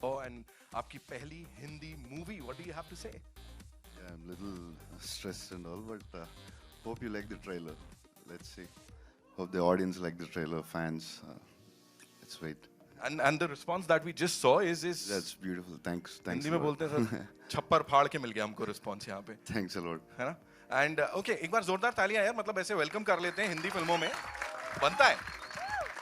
Oh, and आपकी पहली Hindi movie. What do you have to say? Yeah, I'm a little stressed and all, but hope you like the trailer. Let's see. Hope the audience like the trailer, fans. Let's wait. And the response that we just saw is That's beautiful. Thanks. Thanks Hindi a में lot. बोलते हैं sir छप्पर फाड़ के मिल गया हमको response यहाँ पे Thanks a lot. है ना and okay एक बार जोरदार तालियां यार मतलब ऐसे welcome कर लेते हैं हिंदी फिल्मों में बनता है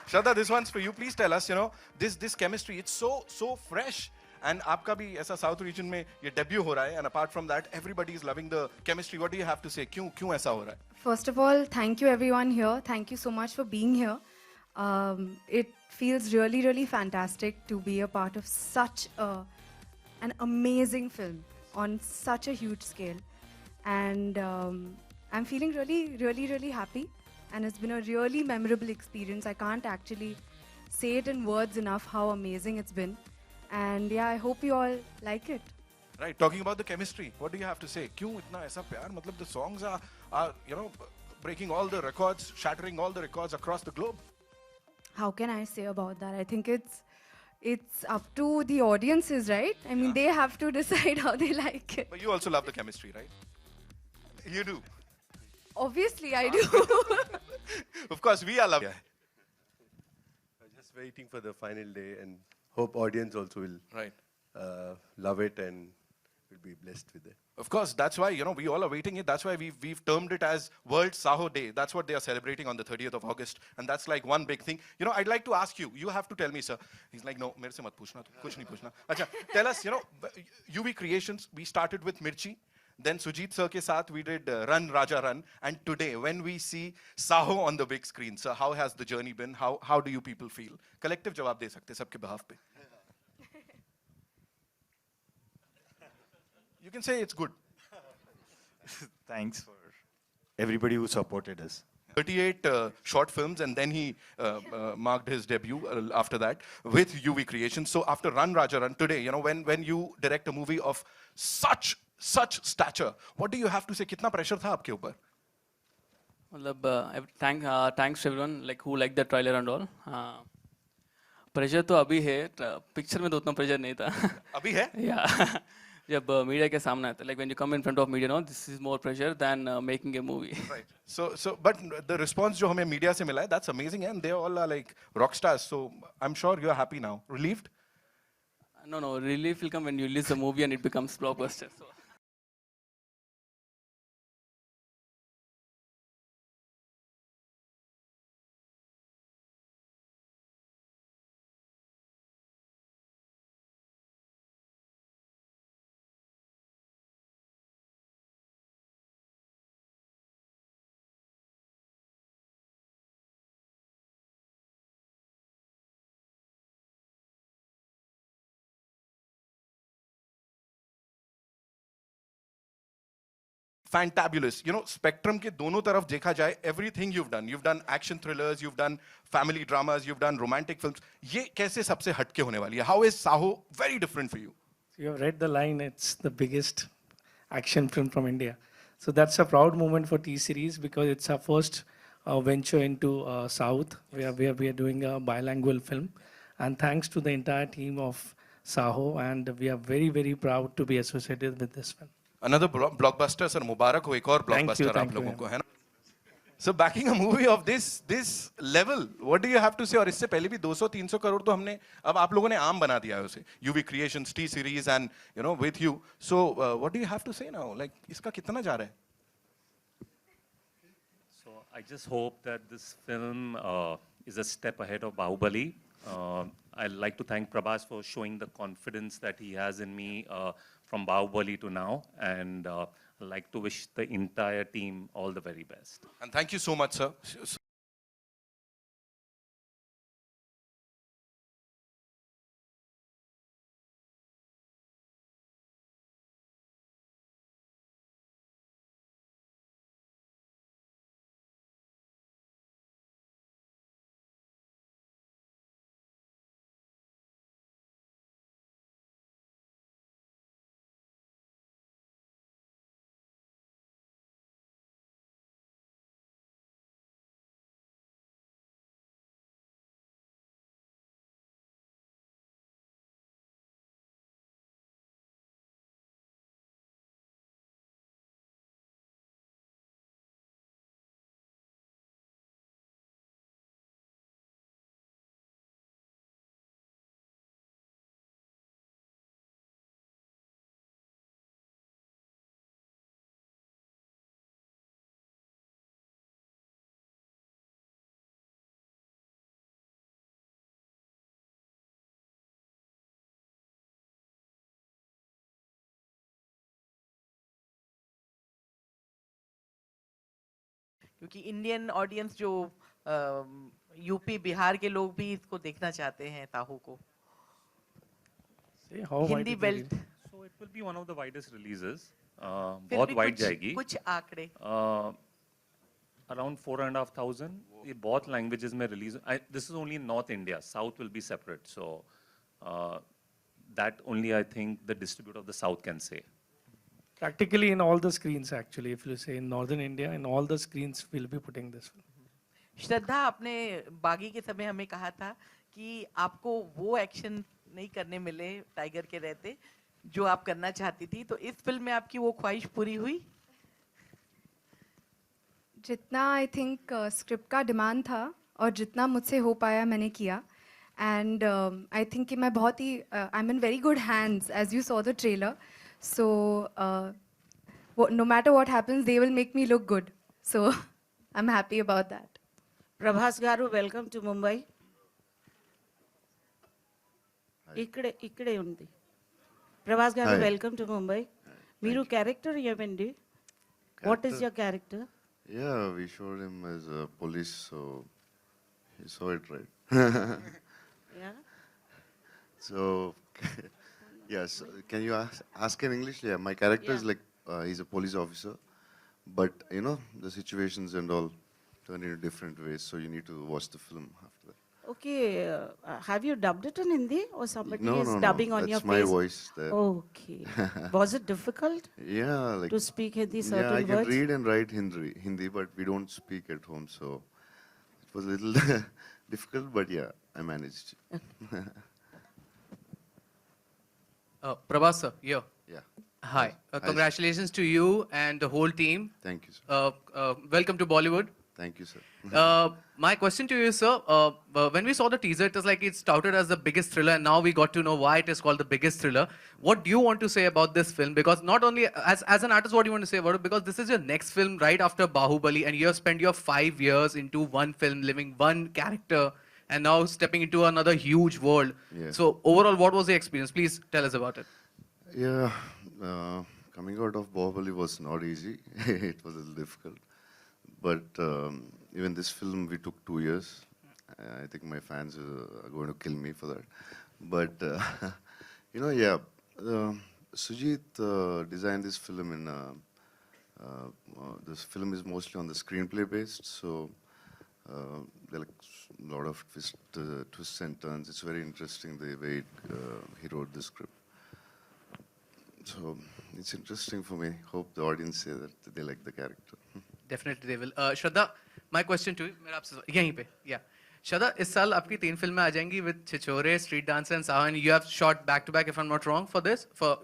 Shraddha, this one's for you. Please tell us, this chemistry, it's so fresh. And आपका भी ऐसा South region में ये debut हो रहा है. And apart from that, everybody is loving the chemistry. What do you have to say? क्यों ऐसा हो रहा है? First of all, thank you everyone here. Thank you so much for being here. It feels really, really fantastic to be a part of such an amazing film on such a huge scale. And I'm feeling really, really, really happy. And it's been a really memorable experience. I can't actually say it in words enough how amazing it's been. And yeah, I hope you all like it. Right, talking about the chemistry, what do you have to say? क्यों इतना ऐसा प्यार? मतलब the songs are breaking all the records, shattering all the records across the globe. How can I say about that? I think it's up to the audiences, right? I mean, they have to decide how they like it. But you also love the chemistry, right? You do. Obviously, I do. Of course, we are loving. I'm just waiting for the final day and hope audience also will Right. love it and will be blessed with it. Of course, that's why we all are waiting it. That's why we've termed it as World Saho Day. That's what they are celebrating on the 30th of August, and that's like one big thing. I'd like to ask you. You have to tell me, sir. He's like, no, मेरे से मत पूछना, कुछ नहीं पूछना. अच्छा, tell us, UV Creations. We started with Mirchi. Then Sujit sir ke saath we did Run Raja Run, and today when we see Saho on the big screen, sir, how has the journey been? How do you people feel? Collective जवाब दे सकते सबके behalf पे. You can say it's good. Thanks for everybody who supported us. 38 short films, and then he marked his debut after that with UV Creations. So after Run Raja Run today, you know, when you direct a movie of such stature, what do you have to say? कितना pressure था आपके ऊपर? मतलब thanks to everyone like who liked the trailer and all. Pressure तो अभी है, picture में तो उतना प्रेशर नहीं था. अभी है? Yeah. जब मीडिया के सामने आता, like when you come in front of media, no, this is more pressure than making a movie. Right. So, but the response जो हमें media से मिला है, that's amazing, and they all are like rock stars. So I'm sure you're happy now. Relieved? No, relief will come when you release the movie and it becomes blockbuster. So. Fantabulous. You know, spectrum के दोनों तरफ देखा जाए, everything you've done action thrillers, you've done family dramas, you've done romantic films. ये कैसे सबसे हटके होने वाली है? How is Saho very different for you? You have read the line, it's the biggest action film from India. So that's a proud moment for T-Series because it's our first venture into South. We are doing a bilingual film. And thanks to the entire team of Saho, and we are very, very proud to be associated with this film. Another blockbuster, sir. मुबारक हो एक और blockbuster आप लोगों को, है ना? So backing a movie of this level, what do you have to say? और इससे पहले भी 200-300 करोड़ तो हमने अब आप लोगों ने आम बना दिया है उसे. UV Creations, T Series, and you know with you. So what do you have to say now? Like इसका कितना जा रहा है? So I just hope that this film is a step ahead of Bahubali. I'd like to thank Prabhas for showing the confidence that he has in me from Bahubali to now, and I'd like to wish the entire team all the very best. And thank you so much, sir. क्योंकि Indian audience जो UP Bihar के लोग भी इसको देखना चाहते हैं ताहू को. Hindi belt. So it will be one of the widest releases. फिर बहुत भी wide जाएगी. कुछ आंकड़े. Around 4,500. ये बहुत languages में release. This is only in North India. South will be separate. So that only I think the distributor of the South can say. Practically in all the screens, actually, if you say in northern India, in all the screens, we'll be putting this film. श्रद्धा, आपने बागी के समय हमें कहा था कि आपको वो एक्शन नहीं करने मिले टाइगर के रहते जो आप करना चाहती थी, तो इस फिल्म में आपकी वो ख्वाहिश पूरी हुई? जितना आई थिंक स्क्रिप्ट का डिमांड था और जितना मुझसे हो पाया मैंने किया. एंड आई थिंक कि मैं बहुत ही I am in very good hands as you saw the trailer. So, no matter what happens, they will make me look good. So, I'm happy about that. Prabhas Garu, welcome to Mumbai. Ikkade undi. Prabhas Garu, welcome to Mumbai. Meeru character yemendi. What is your character? Yeah, we showed him as a police, so he saw it right. Yeah. So Yes. Can you ask in English? Yeah, my character is Yeah. like he's a police officer, but you know the situations and all turn in different ways. So you need to watch the film after that. Okay, have you dubbed it in Hindi or somebody No, is no, no. dubbing on your That's my face? voice there. Okay. Was it difficult Yeah, like to speak Hindi yeah, certain I can words? read and write Hindi, but we don't speak at home, so it was a little difficult. But yeah, I managed. Prabhas sir, yeah. Yeah. Hi. Hi, Congratulations to you and the whole team. Thank you, sir. Welcome to Bollywood. Thank you, sir. My question to you, sir, when we saw the teaser, it was like it's touted as the biggest thriller, and now we got to know why it is called the biggest thriller. What do you want to say about this film? Because not only, as an artist, what do you want to say about it? Because this is your next film right after Bahubali, and you have spent your 5 years into one film, living one character, and now stepping into another huge world. Yeah. So overall, what was the experience? Please tell us about it. Yeah, coming out of Bahubali was not easy. It was a little difficult. But even this film, we took 2 years. I think my fans are going to kill me for that. But, you know, yeah, Sujit designed this film in, this film is mostly on the screenplay based. So there are like a lot of twists and turns. It's very interesting the way he wrote the script. So it's interesting for me. Hope the audience say that they like the character. Definitely they will. Shraddha, my question to you, मेरा आपसे यहीं पे, yeah. Shraddha, इस साल आपकी 3 फिल्में आ जाएंगी with Chichore, Street Dancer and Saho, and you have shot back to back, if I'm not wrong, for this, for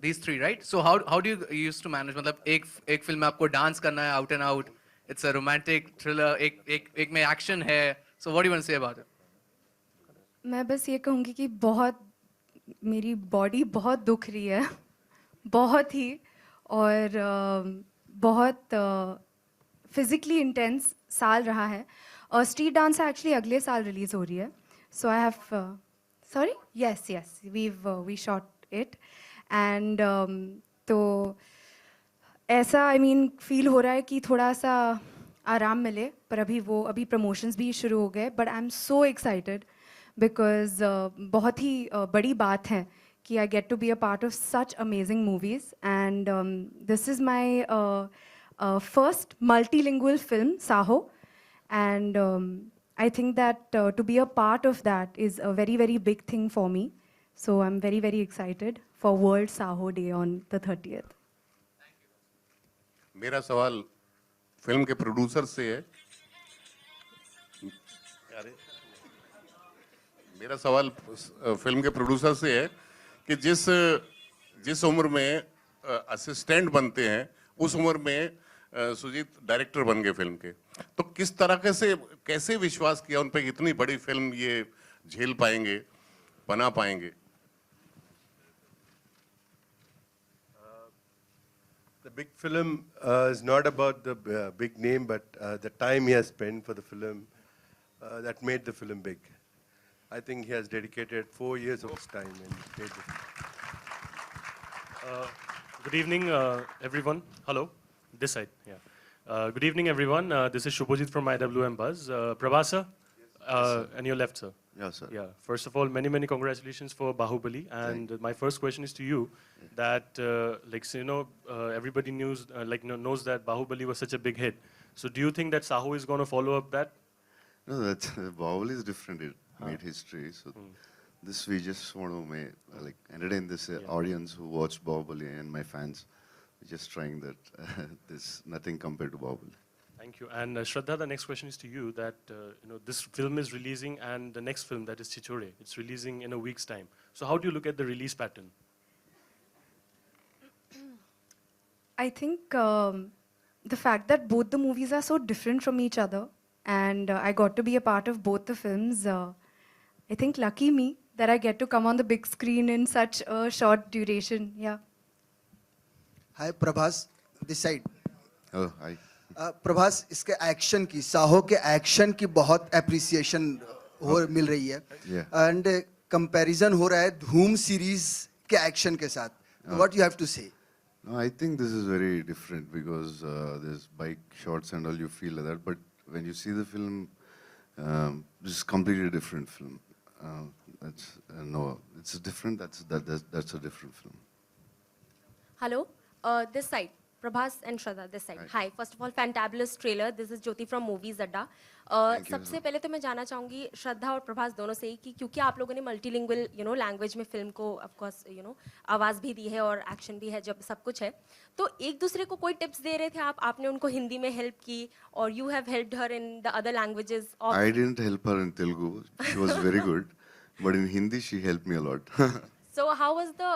these 3, right? So how do you used to manage? मतलब एक film में आपको dance करना है out and out. It's a romantic thriller. एक में action है. So what do you want to say about it? मैं बस ये कहूँगी कि बहुत मेरी बॉडी बहुत दुख रही है बहुत ही और बहुत फिजिकली इंटेंस साल रहा है और स्ट्रीट डांस एक्चुअली अगले साल रिलीज हो रही है so I have sorry yes yes we shot it and तो ऐसा आई मीन फील हो रहा है कि थोड़ा सा आराम मिले पर अभी प्रमोशंस भी शुरू हो गए but I am so excited because बहुत ही बड़ी बात है कि I get to be a part of such amazing movies and this is my first multilingual film Saaho and I think that to be a part of that is a very, very big thing for me. So I'm very, very excited for World Saho Day on the 30th. मेरा सवाल film के producer से है मेरा सवाल film के producer से है कि जिस उम्र में असिस्टेंट बनते हैं उस उम्र में सुजीत डायरेक्टर बन गए फिल्म के तो किस तरह से कैसे विश्वास किया उन पे इतनी बड़ी फिल्म ये झेल पाएंगे बना पाएंगे The big film is not about the big name, but the time he has spent for the film that made the film big. I think he has dedicated 4 years of his time and made it. Good evening, everyone. Hello, this side. Yeah. Good evening, everyone. This is Shubhajit from IWM Buzz. Prabhasa, and your left, sir. Yes, sir. Yeah. First of all, many, many congratulations for Bahubali. And my first question is to you, that like so, you know, everybody knows that Bahubali was such a big hit. So, do you think that Saho is going to follow up that? No, that's Bahubali is different. It made history. So this we just want to like entertain this audience who watch Bahubali and my fans. We're just trying that. There's nothing compared to Bahubali. Thank you. And Shraddha, the next question is to you, that you know, this film is releasing, and the next film, that is Chichore, it's releasing in a week's time. So how do you look at the release pattern? I think the fact that both the movies are so different from each other and I got to be a part of both the films, I think lucky me that I get to come on the big screen in such a short duration. Yeah. Hi, Prabhas, this side. Oh, hi. Prabhas इसके action की साहो के action की बहुत appreciation मिल रही है and comparison हो रहा है धूम सीरीज के एक्शन के साथ व्हाट यू हैव टू से No, I think this is very different because there's bike shots and all you feel like that. But when you see the film, this is completely different film. That's no, it's different. That's a different film. Hello, this side, Prabhas and Shraddha, this side. Hi. First of all, fantabulous trailer. This is Jyoti from Movies Adda. सबसे पहले तो मैं जानना चाहूँगी श्रद्धा और प्रभास दोनों से ही कि क्योंकि आप लोगों ने मल्टीलिंगुअल लैंग्वेज में फिल्म को ऑफ कोर्स आवाज़ भी दी है और एक्शन भी है, जब सब कुछ है, तो एक दूसरे को कोई टिप्स दे रहे थे आप, आपने उनको हिंदी में हेल्प की और you have helped her in the other languages? I didn't help her in Telugu. She was very good, but in Hindi she helped me a lot. So how was the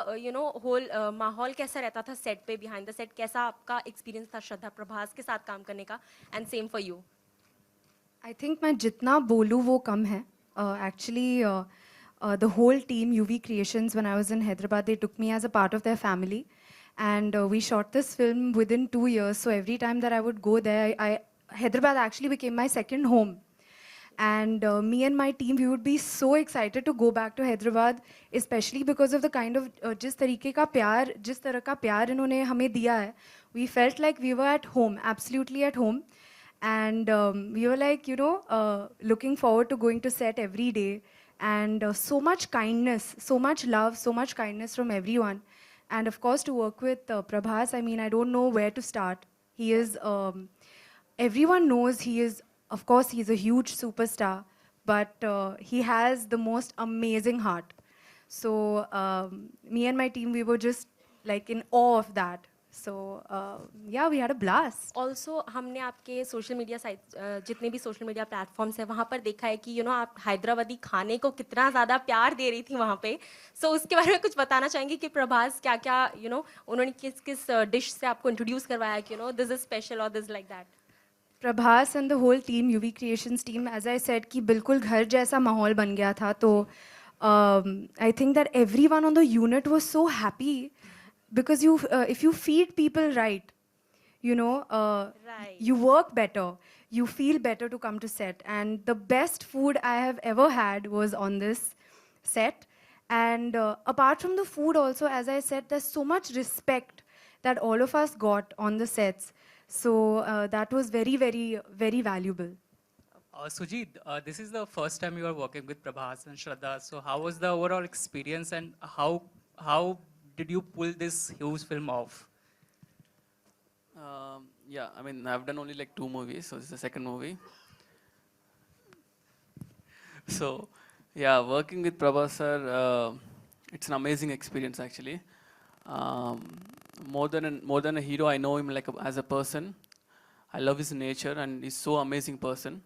whole माहौल कैसा रहता था set पे, behind the set कैसा आपका experience था श्रद्धा प्रभास के साथ काम करने का, and same for you? I think मैं जितना बोलूँ वो कम है. Actually, the whole team, UV Creations, when I was in Hyderabad, they took me as a part of their family. And we shot this film within 2 years. So every time that I would go there, Hyderabad actually became my second home. And me and my team, we would be so excited to go back to Hyderabad, especially because of the kind of जिस तरह का प्यार इन्होंने हमें दिया है. We felt like we were at home, absolutely at home. And we were like, looking forward to going to set every day. And so much kindness, so much love, so much kindness from everyone. And of course, to work with Prabhas, I mean, I don't know where to start. He is, everyone knows he is, of course, he's a huge superstar, but he has the most amazing heart. So me and my team, we were just like in awe of that. So yeah, we had a blast. Also, हमने आपके social media site, जितने भी social media platforms हैं, वहाँ पर देखा है कि आप हैदराबादी खाने को कितना ज़्यादा प्यार दे रही थी वहाँ पे. So उसके बारे में कुछ बताना चाहेंगे कि प्रभास क्या क्या उन्होंने किस किस डिश से आपको इंट्रोड्यूस करवाया कि this is special or this like that? Prabhas and the whole team, UV Creations team, as I said, कि बिल्कुल घर जैसा माहौल बन गया था. तो I think that everyone on the unit was so happy. Because if you feed people right, you work better, you feel better to come to set. And the best food I have ever had was on this set. And apart from the food also, as I said, there's so much respect that all of us got on the sets. So that was very, very, very valuable. Sujit, this is the first time you are working with Prabhas and Shraddha. So how was the overall experience, and how did you pull this huge film off? Yeah, I mean, I've done only like 2 movies, so this is the second movie. So, yeah, working with Prabhas sir, it's an amazing experience actually. More than a hero, I know him like as a person. I love his nature, and he's so amazing person.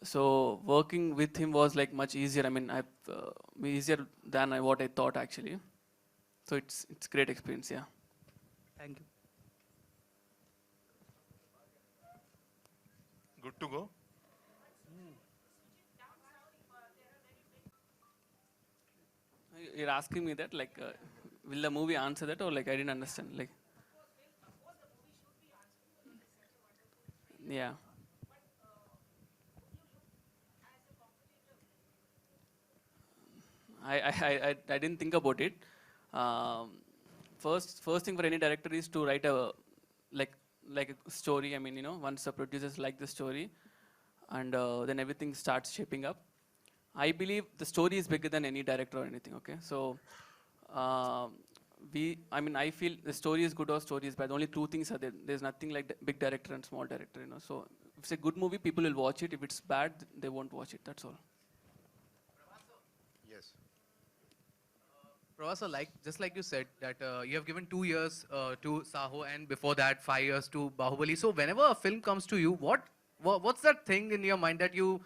So working with him was like much easier. I mean, easier than what I thought actually. So it's great experience, yeah. Thank you. Good to go. You're asking me that, like, will the movie answer that, or like I didn't understand, like? Yeah. I didn't think about it. First thing for any director is to write a like a story. I mean, once the producers like the story, and then everything starts shaping up. I believe the story is bigger than any director or anything. Okay, so I feel the story is good or story is bad. Only 2 things are there. There's nothing like big director and small director. So if it's a good movie, people will watch it. If it's bad, they won't watch it. That's all. Prabhas, just like you said, that you have given 2 years to Saho, and before that 5 years to Bahubali. So whenever a film comes to you, what's that thing in your mind that you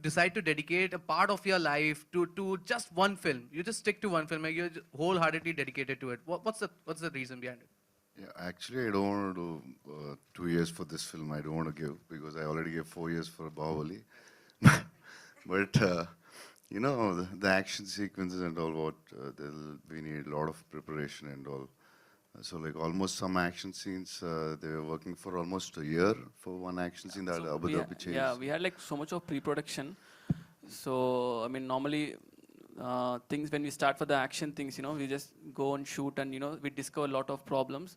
decide to dedicate a part of your life to just one film? You just stick to one film and you're wholeheartedly dedicated to it. What's the reason behind it? Yeah, actually, I don't want to do 2 years for this film. I don't want to give, because I already gave 4 years for Bahubali. But the action sequences and all, we need a lot of preparation and all. So like almost some action scenes, they were working for almost a year for one action scene that So Abu Dhabi changed. Yeah, we had like so much of pre-production. So I mean, normally things when we start for the action things, we just go and shoot, and we discover a lot of problems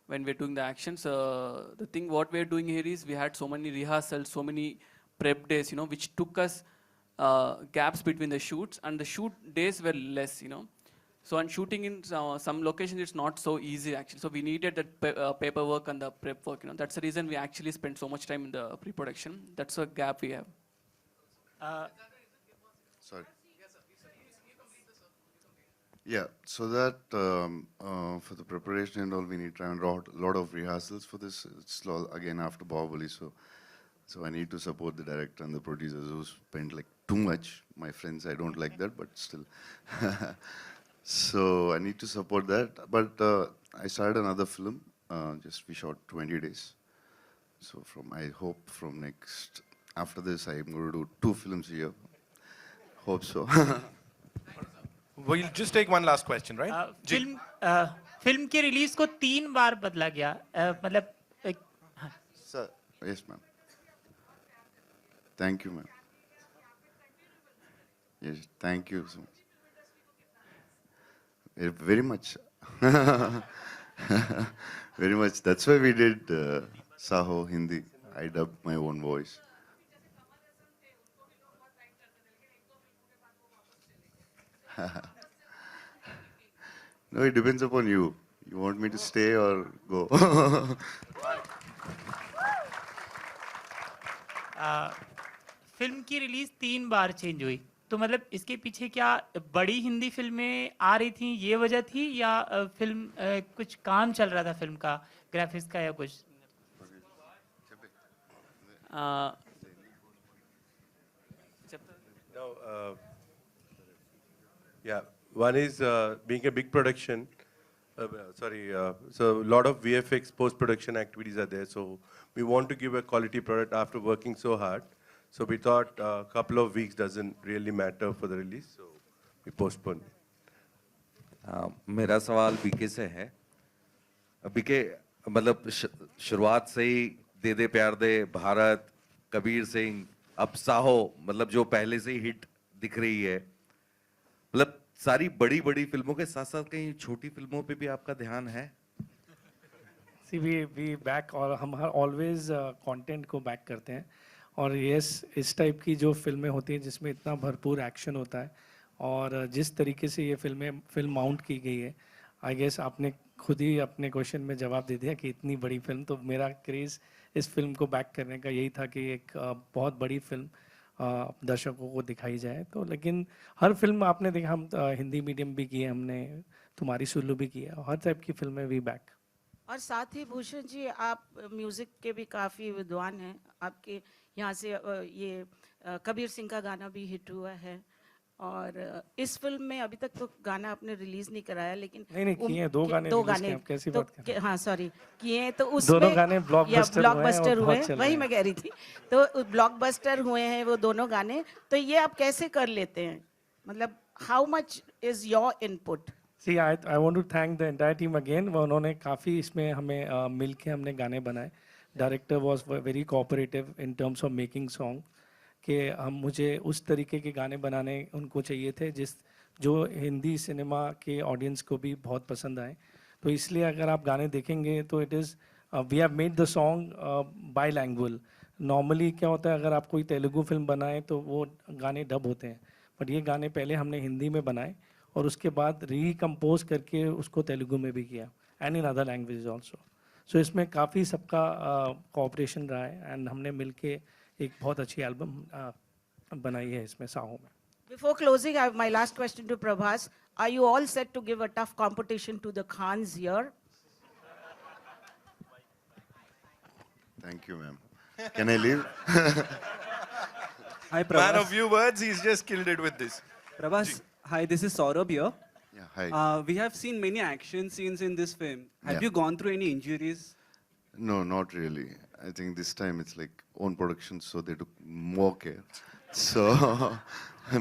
when we're doing the actions. The thing what we're doing here is we had so many rehearsals, so many prep days, which took us gaps between the shoots, and the shoot days were less, you know. So on shooting in some locations, it's not so easy actually. So we needed that paperwork and the prep work, you know. That's the reason we actually spent so much time in the pre-production. That's a gap we have. Sorry. Yeah, so that for the preparation and all, we need to have a lot of rehearsals for this. It's all, again, after Bahubali, so I need to support the director and the producers who spent like too much. My friends, I don't like that, but still. So I need to support that. But I started another film. We shot 20 days. So I hope from after this, I'm going to do 2 films a year. Hope so. We'll just take one last question, right? Film की release को 3 बार बदला गया, मतलब Sir, yes, ma'am. Thank you, ma'am. Yes, thank you so much. Very much. Very much. That's why we did Saho Hindi. I dubbed my own voice. No, it depends upon you. You want me to stay or go? Film की release 3 बार change हुई, तो मतलब इसके पीछे क्या बड़ी हिंदी फिल्में आ रही थी, ये वजह थी, या फिल्म कुछ काम चल रहा था फिल्म का, ग्राफिक्स का या कुछ? Yeah, one is being a big production. So a lot of VFX post-production activities are there. So we want to give a quality product after working so hard. So we thought a couple of weeks doesn't really matter for the release, so we postponed. मेरा सवाल BK से है. BK मतलब शुरुआत से ही दे दे प्यार दे, भारत, कबीर सिंह, अब साहो, मतलब जो पहले से ही हिट दिख रही है, मतलब सारी बड़ी बड़ी फिल्मों के साथ साथ कहीं छोटी फिल्मों पे भी आपका ध्यान है? See, we back, और हम ऑलवेज कंटेंट को बैक करते हैं, और यस इस टाइप की जो फिल्में होती हैं जिसमें इतना भरपूर एक्शन होता है, और जिस तरीके से ये फिल्म माउंट की गई है, आई गेस आपने खुद ही अपने क्वेश्चन में जवाब दे दिया कि इतनी बड़ी फिल्म, तो मेरा क्रेज़ इस फिल्म को बैक करने का यही था कि एक बहुत बड़ी फिल्म दर्शकों को दिखाई जाए. तो लेकिन हर फिल्म आपने देखा, हम हिंदी मीडियम भी किए हमने, तुम्हारी सुल्लू भी किया, हर टाइप की फिल्में वी बैक. और साथ ही भूषण जी, आप म्यूजिक के भी काफ़ी विद्वान हैं. आपके यहाँ से ये कबीर सिंह का गाना भी हिट हुआ है, और इस फिल्म में अभी तक तो गाना आपने रिलीज नहीं कराया, लेकिन नहीं किए, 2 गाने आप कैसी तो बात कर रहे हैं? हाँ सॉरी, किए, तो उसमें 2 गाने ब्लॉकबस्टर हुए, वही मैं कह रही थी, तो ब्लॉकबस्टर हुए हैं वो दोनों गाने. तो ये आप कैसे कर लेते हैं, मतलब how much is your input? See, I want to thank the entire team again. उन्होंने काफ़ी इसमें हमें मिल के हमने गाने बनाए. Director was very cooperative in terms of making song. कि मुझे उस तरीके के गाने बनाने उनको चाहिए थे जो हिंदी सिनेमा के ऑडियंस को भी बहुत पसंद आए. तो इसलिए अगर आप गाने देखेंगे तो it is we have made the song bilanguage. Normally क्या होता है, अगर आप कोई तेलुगु फिल्म बनाएं तो वो गाने डब होते हैं, बट ये गाने पहले हमने हिंदी में बनाए और उसके बाद रीकम्पोज करके उसको तेलुगु में भी किया, and in other language also. So इसमें काफ़ी सबका कोऑपरेशन रहा है, एंड हमने मिल के एक बहुत अच्छी एल्बम बनाई है इसमें साहो में. Before closing, I have my last question to Prabhas. Are you all set to give a tough competition to the Khans here? Thank you, ma'am. Can I leave? Hi, Prabhas. Man of few words, he's just killed it with this. Prabhas, hi, this is Saurabh here. Yeah, hi. We have seen many action scenes in this film. Have Yeah. you gone through any injuries? No, not really. I think this time it's like own production, so they took more care. So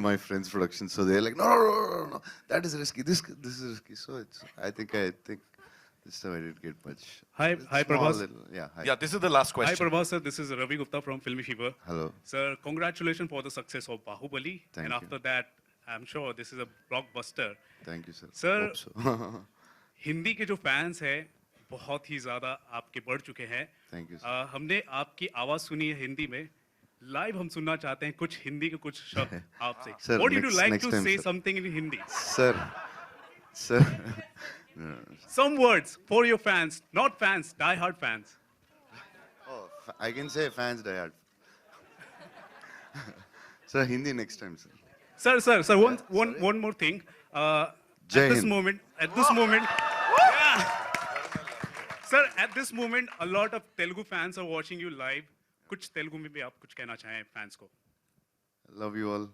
my friend's production, so they're like, no, that is risky. This is risky. So I think this time I didn't get much. Hi, Prabhas. Yeah, this is the last question. Hi, Prabhas, sir. This is Ravi Gupta from Filmy Fever. Hello. Sir, congratulations for the success of Bahubali. Thank and you. after that, I'm sure this is a blockbuster. Thank you, sir. Sir, Hope so. Hindi के जो fans हैं बहुत ही ज़्यादा आपके बढ़ चुके हैं. Thank you, sir. हमने आपकी आवाज़ सुनी है हिंदी में, लाइव हम सुनना चाहते हैं कुछ हिंदी के कुछ शब्द आपसे. Sir, What would you next- like next to time, say sir. something in Hindi? Sir. Some words for your fans, not fans, die-hard fans. Oh, I can say fans die hard. Sir, Hindi next time, sir. Sir, one more thing. Jai At this Hind. moment, yeah. Sir, at this moment, a lot of Telugu fans are watching you live. कुछ तेलुगु में भी आप कुछ कहना चाहें fans को? Love you all.